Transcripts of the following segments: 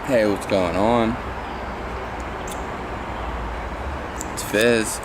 Hey, what's going on? It's Fizz.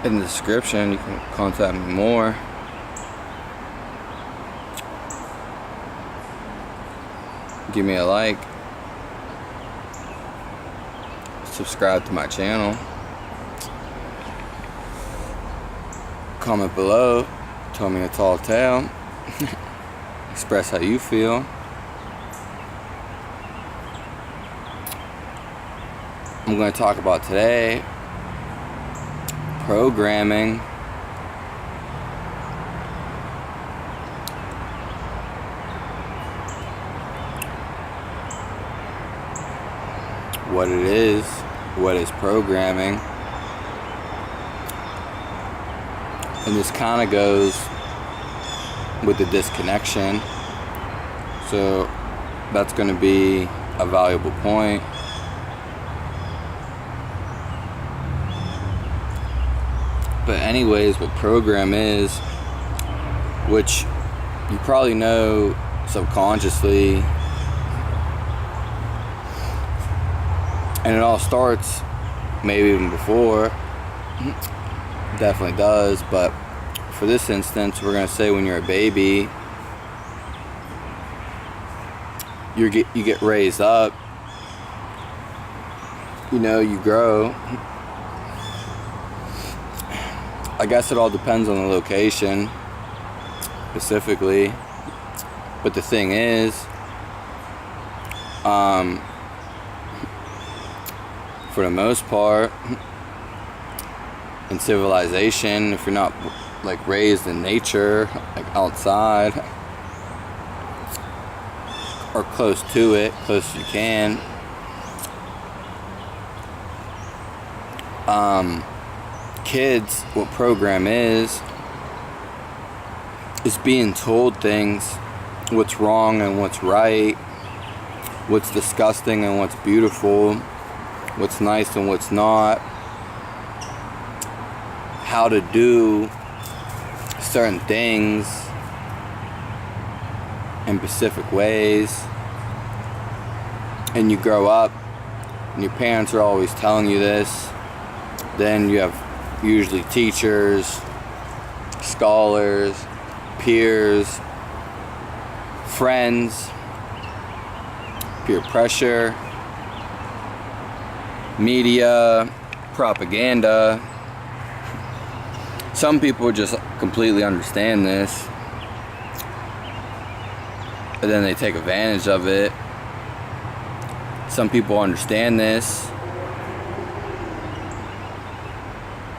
In the description, you can contact me more. Give me a like. Subscribe to my channel. Comment below. Tell me a tall tale. Express how you feel. I'm going to talk about today programming. What it is, what is programming. And this kind of goes with the disconnection. So that's going to be a valuable point. But anyways, what program is, which you probably know subconsciously, and it all starts maybe even before, definitely does, but for this instance, we're going to say when you're a baby, you get raised up, you grow. I guess it all depends on the location specifically, but the thing is, for the most part, in civilization, if you're not like raised in nature, like outside or close to it, close as you can, kids, what program is being told things, what's wrong and what's right, what's disgusting and what's beautiful, what's nice and what's not, how to do certain things in specific ways. And you grow up and your parents are always telling you this. Then you have usually teachers, scholars, peers, friends, peer pressure, media, propaganda. Some people just completely understand this, and then they take advantage of it. Some people understand this.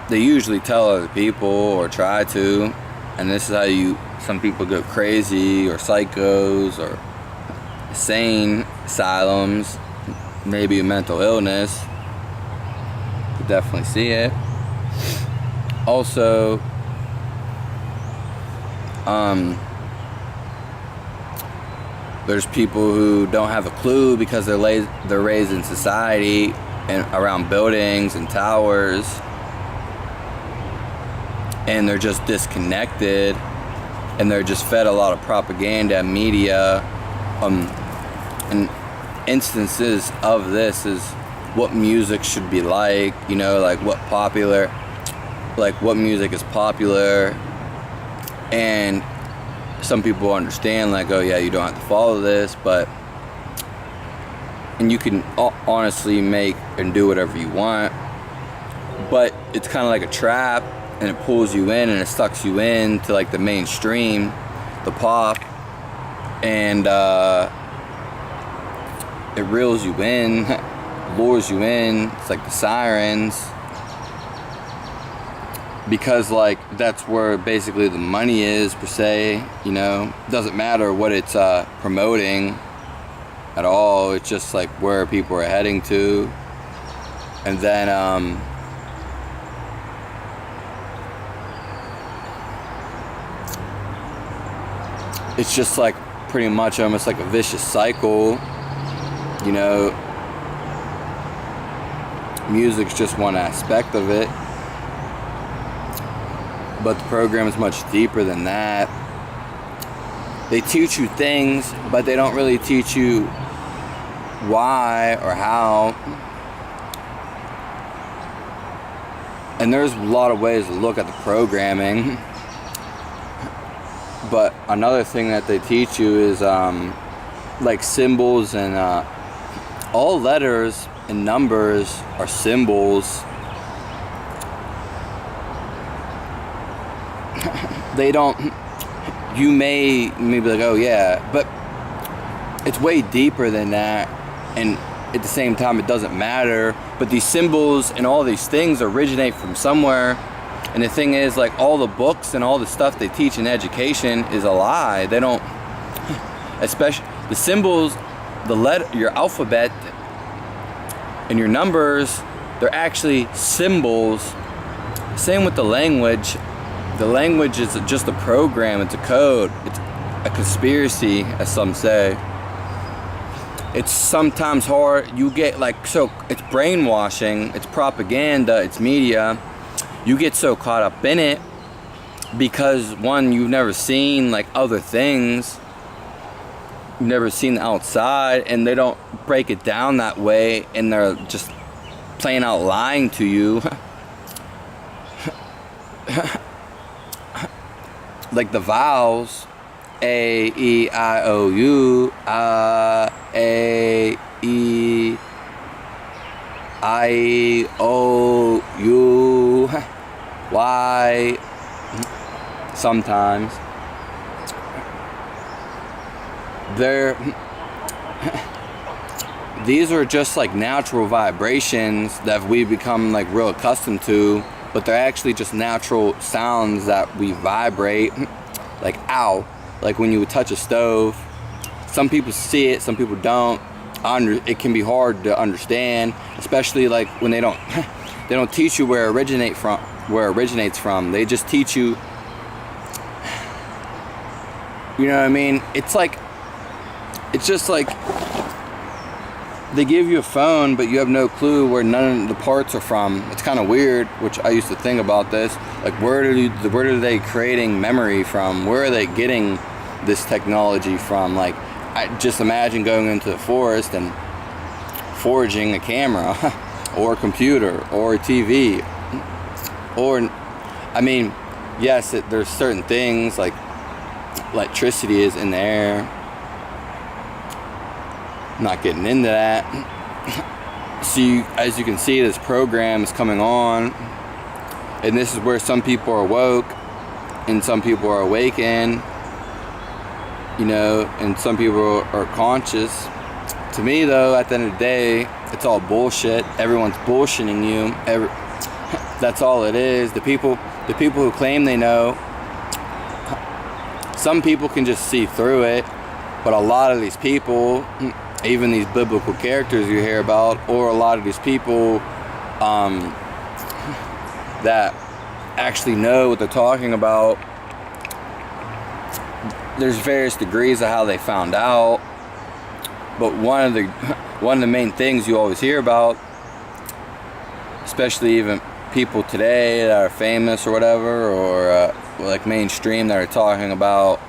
They usually tell other people or try to, and this is how some people go crazy or psychos or insane asylums, maybe a mental illness. You definitely see it. Also, there's people who don't have a clue because they're raised in society and around buildings and towers, and they're just disconnected, and they're just fed a lot of propaganda, media, and instances of this is what music should be like, like what music is popular, and some people understand, like, oh yeah, you don't have to follow this, and you can honestly make and do whatever you want, but it's kind of like a trap, and it pulls you in and it sucks you in to like the mainstream, the pop, and it reels you in, lures you in. It's like the sirens, because like that's where basically the money is per se. Doesn't matter what it's promoting at all. It's just like where people are heading to, and then it's just like pretty much almost like a vicious cycle. Music's just one aspect of it, but the program is much deeper than that. they teach you things, but they don't really teach you why or how. And there's a lot of ways to look at the programming. But another thing that they teach you is like symbols, and all letters and numbers are symbols. They don't, you may be like, oh yeah, but it's way deeper than that, and at the same time it doesn't matter. But these symbols and all these things originate from somewhere. And the thing is, like, all the books and all the stuff they teach in education is a lie. They don't, especially the symbols, the letter, your alphabet and your numbers, they're actually symbols. Same with the language. The language is just a program, it's a code, it's a conspiracy, as some say. It's sometimes hard, you get like, so it's brainwashing, it's propaganda, it's media. You get so caught up in it because, one, you've never seen like other things, you've never seen the outside, and they don't break it down that way, and they're just plain out lying to you. Like the vowels, A, E, I, O, U, A, E, I, O, U, Y, sometimes. These are just like natural vibrations that we've become like real accustomed to, but they're actually just natural sounds that we vibrate, like ow, like when you would touch a stove. Some people see it, some people don't. It can be hard to understand, especially like when they don't teach you where it originates from. They just teach you, you know what I mean? It's just like they give you a phone, but you have no clue where none of the parts are from. It's kind of weird, which I used to think about this. Like, where are they creating memory from? Where are they getting this technology from? Like, I just imagine going into the forest and forging a camera or a computer or a TV. Or, I mean, yes, there's certain things like electricity is in the air. I'm not getting into that. So as you can see, this program is coming on, and this is where some people are woke and some people are awakened, you know, and some people are conscious. To me though, at the end of the day, it's all bullshit. Everyone's bullshitting you. That's all it is. The people who claim they know, some people can just see through it, but a lot of these people, even these biblical characters you hear about, or a lot of these people that actually know what they're talking about, there's various degrees of how they found out, but one of the main things you always hear about, especially even people today that are famous or whatever, or like mainstream, that are talking about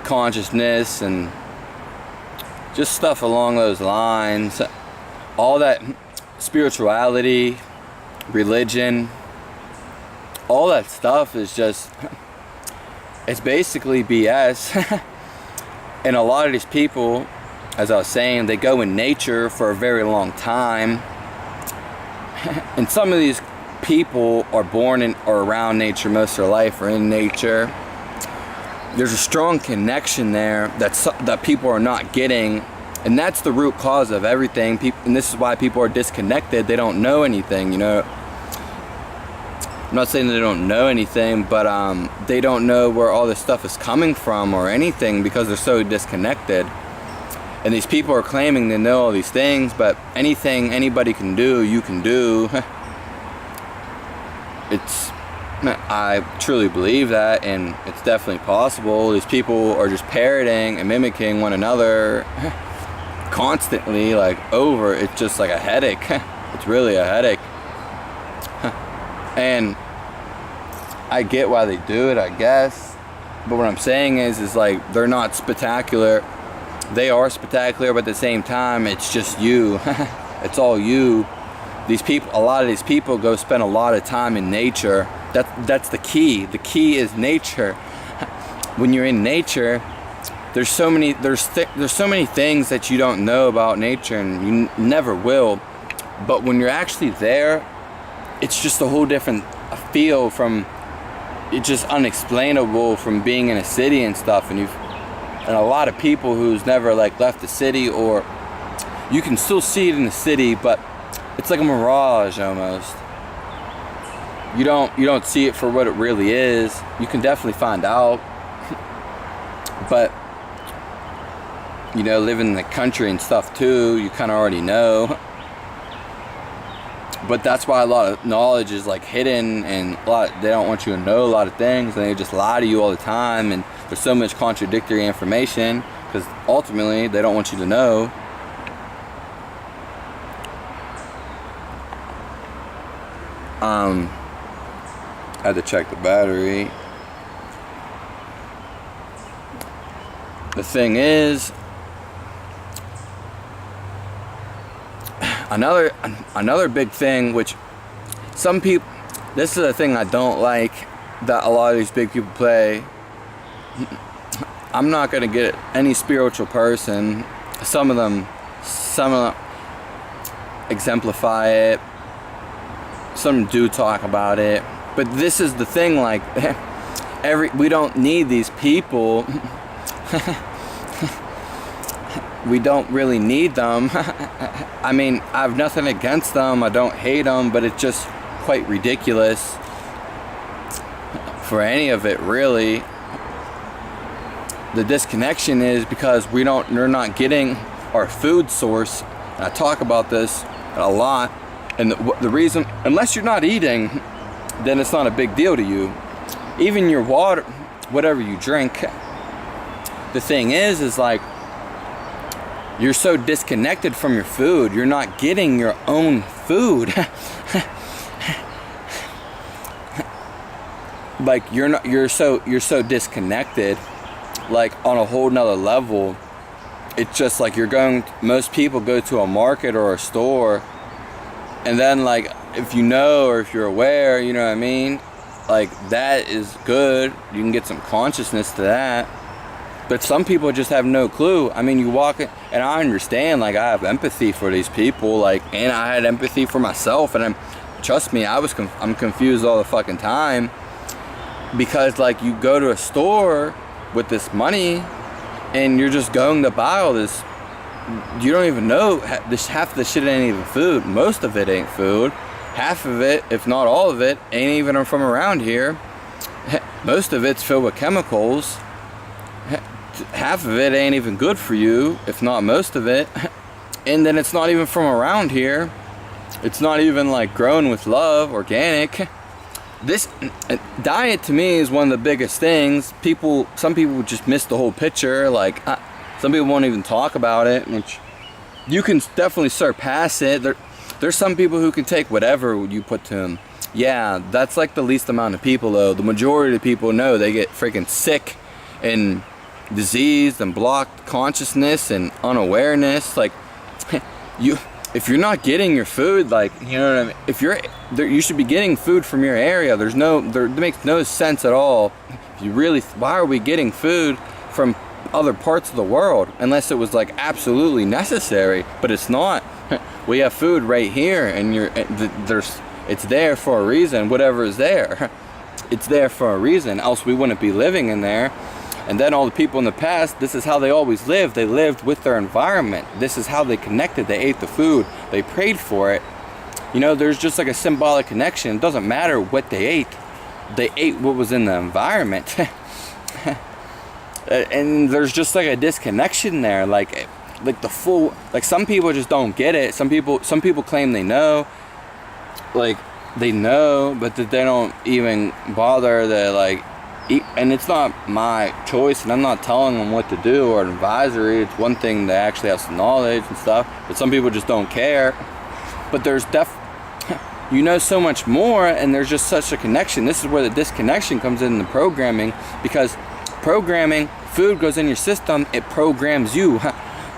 consciousness and just stuff along those lines. All that spirituality, religion, all that stuff is just, it's basically BS. And a lot of these people, as I was saying, they go in nature for a very long time. And some of these people are born in or around nature most of their life, or in nature. There's a strong connection there that people are not getting, and that's the root cause of everything. And this is why people are disconnected. They don't know anything, you know. I'm not saying they don't know anything, but they don't know where all this stuff is coming from or anything, because they're so disconnected. And these people are claiming they know all these things, but anything anybody can do, you can do. I truly believe that, and it's definitely possible. These people are just parroting and mimicking one another constantly, like over. It's just like a headache. It's really a headache. And I get why they do it, I guess. But what I'm saying is like, they're not spectacular. They are spectacular, but at the same time, it's just you. It's all you. These people, a lot of these people go spend a lot of time in nature. That's the key. The key is nature. When you're in nature, there's so many things that you don't know about nature, and you never will. But when you're actually there, it's just a whole different feel from. It's just unexplainable from being in a city and stuff. And a lot of people who's never like left the city, or you can still see it in the city, but it's like a mirage almost. You don't see it for what it really is. You can definitely find out. But living in the country and stuff too, you kind of already know. But that's why a lot of knowledge is like hidden, and they don't want you to know a lot of things, and they just lie to you all the time, and there's so much contradictory information because ultimately they don't want you to know. I had to check the battery. The thing is, another big thing, which some people, this is a thing I don't like that a lot of these big people play. I'm not gonna get any spiritual person. Some of them exemplify it. Some do talk about it. But this is the thing, like, we don't need these people. We don't really need them. I mean, I have nothing against them. I don't hate them, but it's just quite ridiculous for any of it, really. The disconnection is because we're not getting our food source. And I talk about this a lot. And the reason, unless you're not eating, then it's not a big deal to you. Even your water, whatever you drink. The thing is like, you're so disconnected from your food. You're not getting your own food. Like you're so disconnected, like on a whole nother level. It's just like most people go to a market or a store, and then like if you know or if you're aware, you know what I mean? Like that is good. You can get some consciousness to that. But some people just have no clue. I mean, you walk in, and I understand, like, I have empathy for these people, like, and I had empathy for myself, and trust me, I'm confused all the fucking time, because, like, you go to a store with this money, and you're just going to buy all this, you don't even know, half the shit ain't even food, most of it ain't food, half of it, if not all of it, ain't even from around here, most of it's filled with chemicals, half of it ain't even good for you, if not most of it, and then it's not even from around here. It's not even like grown with love, organic. This diet to me is one of the biggest things. Some people just miss the whole picture. Like some people won't even talk about it, which you can definitely surpass it. There's some people who can take whatever you put to them. Yeah, that's like the least amount of people though. The majority of people know they get freaking sick and diseased and blocked consciousness and unawareness. Like if you're not getting your food, like, you know what I mean, if you should be getting food from your area. There makes no sense at all. Why are we getting food from other parts of the world unless it was like absolutely necessary? But it's not. We have food right here, and it's there for a reason. Whatever is there, it's there for a reason, else we wouldn't be living in there. And then all the people in the past, this is how they always lived. They lived with their environment. This is how they connected. They ate the food. They prayed for it. You know, there's just like a symbolic connection. It doesn't matter what they ate. They ate what was in the environment. And there's just like a disconnection there. Like some people just don't get it. Some people claim they know. Like, they know, but that they don't even bother to like, and it's not my choice, and I'm not telling them what to do or an advisory. It's one thing to actually have some knowledge and stuff, but some people just don't care. But there's you know so much more, and there's just such a connection. This is where the disconnection comes in the programming, because programming, food goes in your system, it programs you.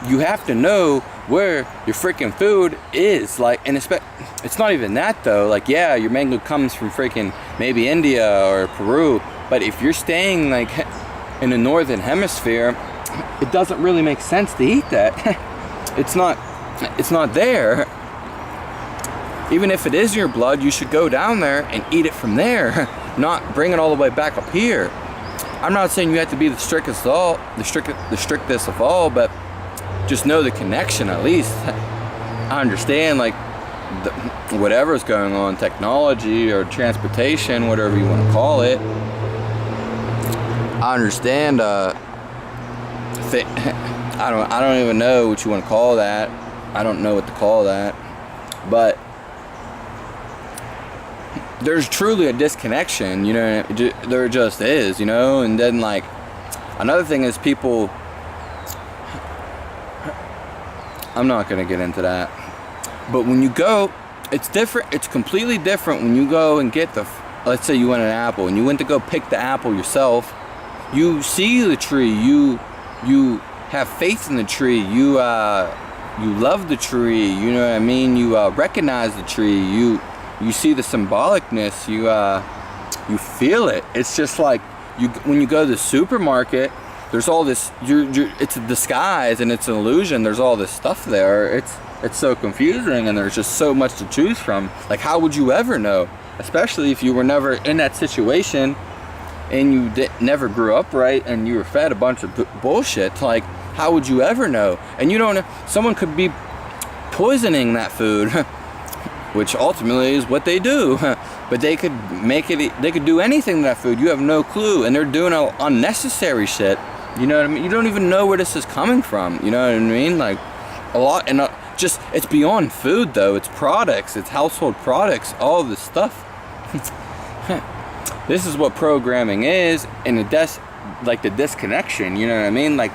You have to know where your freaking food is, like, and it's not even that though. Like, yeah, your mango comes from freaking maybe India or Peru, but if you're staying like in the northern hemisphere, it doesn't really make sense to eat that. It's not there. Even if it is your blood, you should go down there and eat it from there, not bring it all the way back up here. I'm not saying you have to be the strictest of all, the strictest of all, but just know the connection at least. I understand like whatever's going on, technology or transportation, whatever you want to call it. I understand. I don't even know what you want to call that. I don't know what to call that, but there's truly a disconnection, you know. There just is, you know. And then like another thing is people, I'm not gonna get into that, but when you go, it's different. It's completely different when you go and get let's say you want an apple and you went to go pick the apple yourself. You see the tree, you have faith in the tree, you love the tree, you know what I mean. You recognize the tree, you see the symbolicness, you feel it. It's just like when you go to the supermarket, there's all this, it's a disguise and it's an illusion. There's all this stuff there. It's so confusing, and there's just so much to choose from. Like, how would you ever know? Especially if you were never in that situation and you never grew up right and you were fed a bunch of bullshit. Like, how would you ever know? And you don't know, someone could be poisoning that food, which ultimately is what they do. But they could they could do anything to that food. You have no clue, and they're doing unnecessary shit. You know what I mean? You don't even know where this is coming from. You know what I mean? Like, a lot, and just, it's beyond food though. It's products, it's household products, all this stuff. This is what programming is, and like the disconnection, you know what I mean? Like,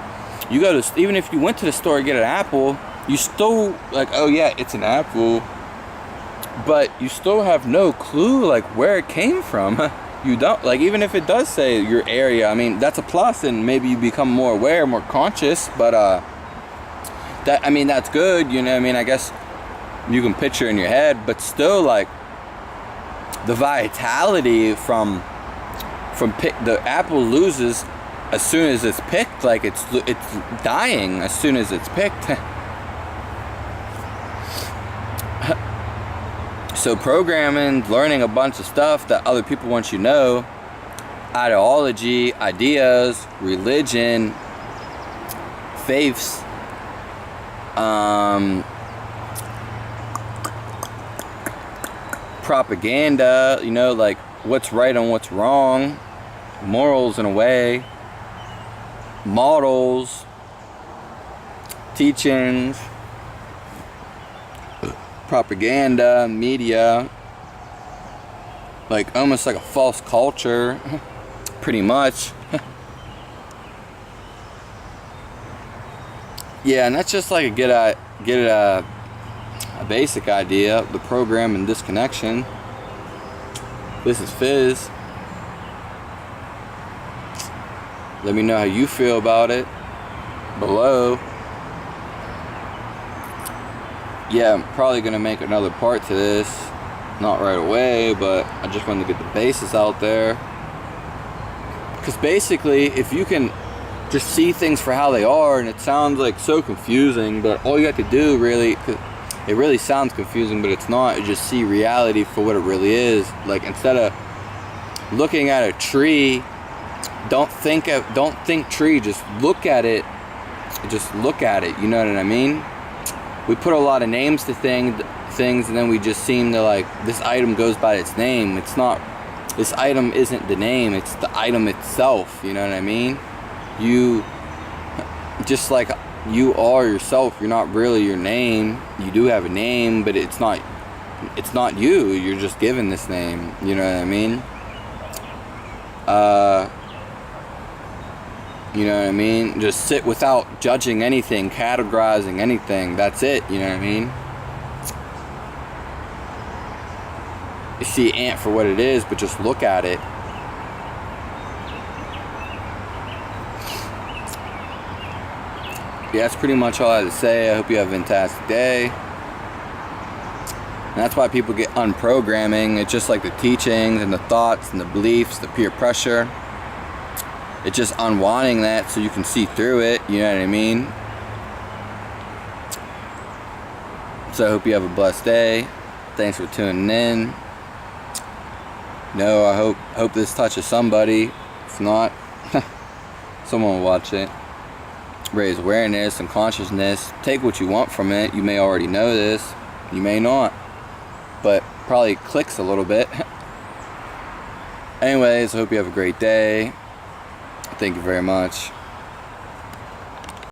you go to, even if you went to the store to get an apple, you still, like, oh yeah, it's an apple, but you still have no clue, like, where it came from. You don't, like, even if it does say your area, I mean, that's a plus, and maybe you become more aware, more conscious, but, that's good, you know what I mean? I guess you can picture in your head, but still, like, the vitality from the apple loses as soon as it's picked. Like, it's dying as soon as it's picked. So programming, learning a bunch of stuff that other people want you to know, ideology, ideas, religion, faiths, propaganda, you know, like what's right and what's wrong, morals in a way, models, teachings, propaganda, media, like almost like a false culture, pretty much. Yeah, and that's just like a basic idea of the program and disconnection. This is Fizz. Let me know how you feel about it below. Yeah, I'm probably gonna make another part to this, not right away, but I just wanted to get the basis out there. Because basically, if you can just see things for how they are, and it sounds like so confusing, but all you have to do really, it really sounds confusing, but it's not. You just see reality for what it really is. Like, instead of looking at a tree, don't think tree, just look at it. Just look at it, you know what I mean? We put a lot of names to things, and then we just seem to, like, this item goes by its name. It's not, this item isn't the name, it's the item itself, you know what I mean? You, just like you are yourself, you're not really your name. You do have a name, but it's not you. You're just given this name, you know what I mean? You know what I mean? Just sit without judging anything, categorizing anything. That's it, you know what I mean? You see ant for what it is, but just look at it. yeah, that's pretty much all I have to say. I hope you have a fantastic day. And that's why people get unprogramming. It's just like the teachings and the thoughts and the beliefs, the peer pressure. It's just unwanting that so you can see through it, you know what I mean? So I hope you have a blessed day. Thanks for tuning in. No, I hope this touches somebody. If not, someone will watch it. Raise awareness and consciousness. Take what you want from it. You may already know this. You may not. But probably clicks a little bit. Anyways, I hope you have a great day. Thank you very much.